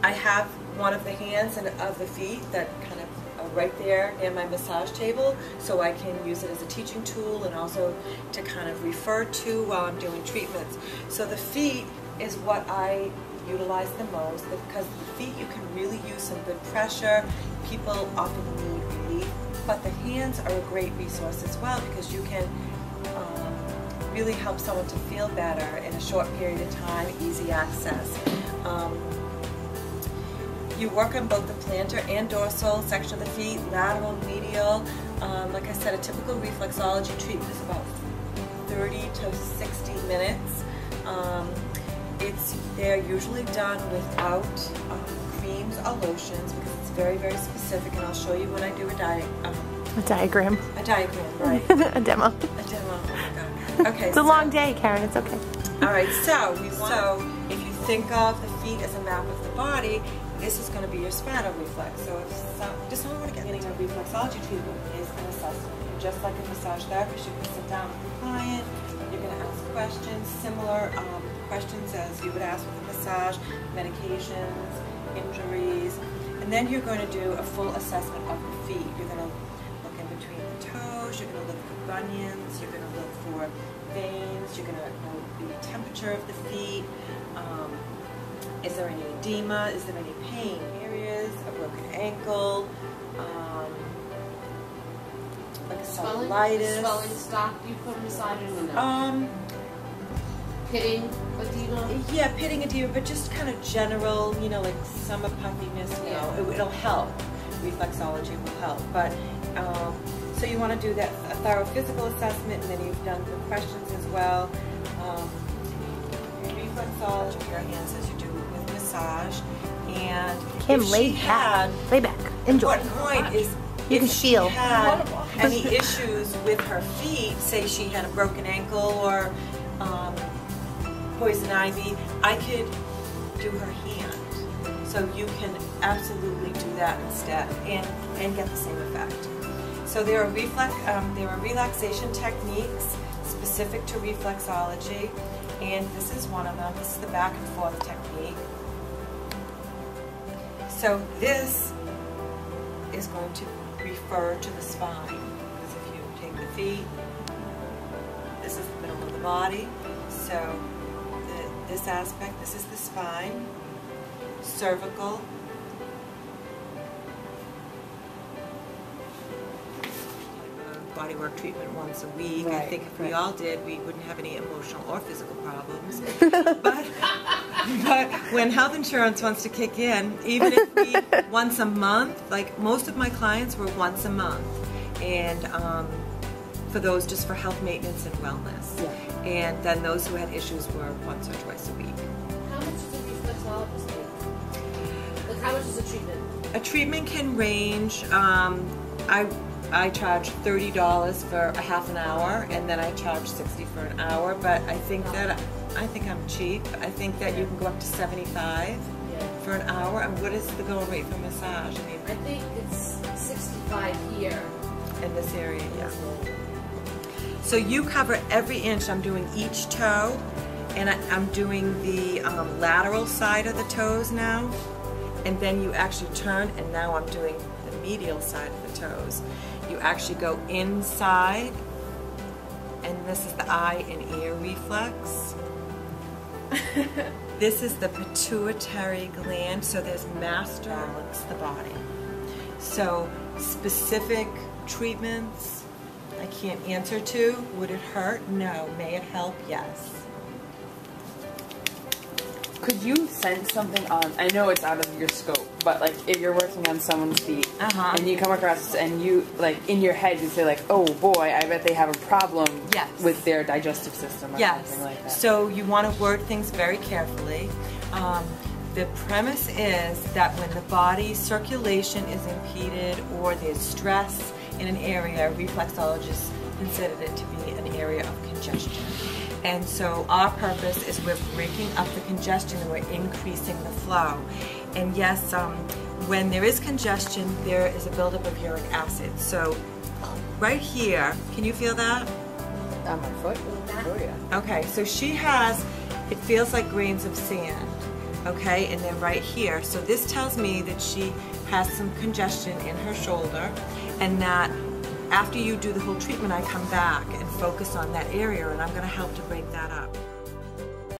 I have one of the hands and of the feet that kind of are right there in my massage table, so I can use it as a teaching tool and also to kind of refer to while I'm doing treatments. So the feet is what I utilize the most, because the feet you can really use some good pressure. People often need relief, but the hands are a great resource as well, because you can really help someone to feel better in a short period of time, easy access. You work on both the plantar and dorsal section of the feet, lateral, medial. Like I said, a typical reflexology treatment is about 30 to 60 minutes. They're usually done without creams or lotions, because it's very, very specific, and I'll show you when I do a diagram. A diagram, right. A demo. A demo, oh my God. Okay. It's a long day, Karen, it's okay. Alright, so if you think of the feet as a map of the body, this is going to be your spinal reflex. So if just someone getting a reflexology treatment is an assessment. Just like a massage therapist, you can sit down with the client, you're going to ask questions, similar questions as you would ask with a massage, medications, injuries, and then you're going to do a full assessment of the feet. You're going to look in between the toes, you're going to look for bunions, you're going to look for veins, you're going to know the temperature of the feet. Is there any edema? Is there any pain? Areas, a broken ankle, like a cellulitis. Swelling stop, you put massaging or no? Pitting edema? Yeah, pitting edema, but just kind of general, you know, like summer puffiness, you know, it'll help. Reflexology will help. But, so you want to do that, a thorough physical assessment, and then you've done the questions as well. Reflexology of your hands as you do with massage. And Kim, lay back. Lay back. Enjoy. What point is, you can feel. If she had any issues with her feet, say she had a broken ankle or poison ivy, I could do her hand. So you can absolutely do that instead and get the same effect. So there are relaxation techniques specific to reflexology, and this is one of them. This is the back and forth technique. So this is going to refer to the spine, because if you take the feet, this is the middle of the body. So this aspect, this is the spine, cervical, bodywork treatment once a week. Right, I think if we all did, we wouldn't have any emotional or physical problems. but when health insurance wants to kick in, even if we once a month, like most of my clients were once a month, and for those just for health maintenance and wellness. Yeah. And then those who had issues were once or twice a week. How much does a reflexologist take? Like, how much is a treatment? A treatment can range. I charge $30 for a half an hour, and then I charge $60 for an hour. But I think I'm cheap. I think that you can go up to $75 for an hour. And what is the going rate for massage? I think it's 65 here. In this area, yeah. So you cover every inch. I'm doing each toe, and I'm doing the lateral side of the toes now, and then you actually turn, and now I'm doing the medial side of the toes. You actually go inside, and this is the eye and ear reflex. This is the pituitary gland, so there's master balance the body. So specific treatments I can't answer to. Would it hurt? No. May it help? Yes. Could you sense something on, I know it's out of your scope, but like if you're working on someone's feet and you come across and you, like in your head you say like, oh boy, I bet they have a problem with their digestive system or something like that. So you want to word things very carefully. The premise is that when the body's circulation is impeded or there's stress in an area, reflexologists consider it to be an area of congestion. And so our purpose is we're breaking up the congestion and we're increasing the flow. And yes, when there is congestion, there is a buildup of uric acid. So right here, can you feel that? On my foot? Oh yeah. Okay, so she has, it feels like grains of sand. okay, and then right here. So this tells me that she has some congestion in her shoulder, and that after you do the whole treatment, I come back and focus on that area, and I'm going to help to break that up.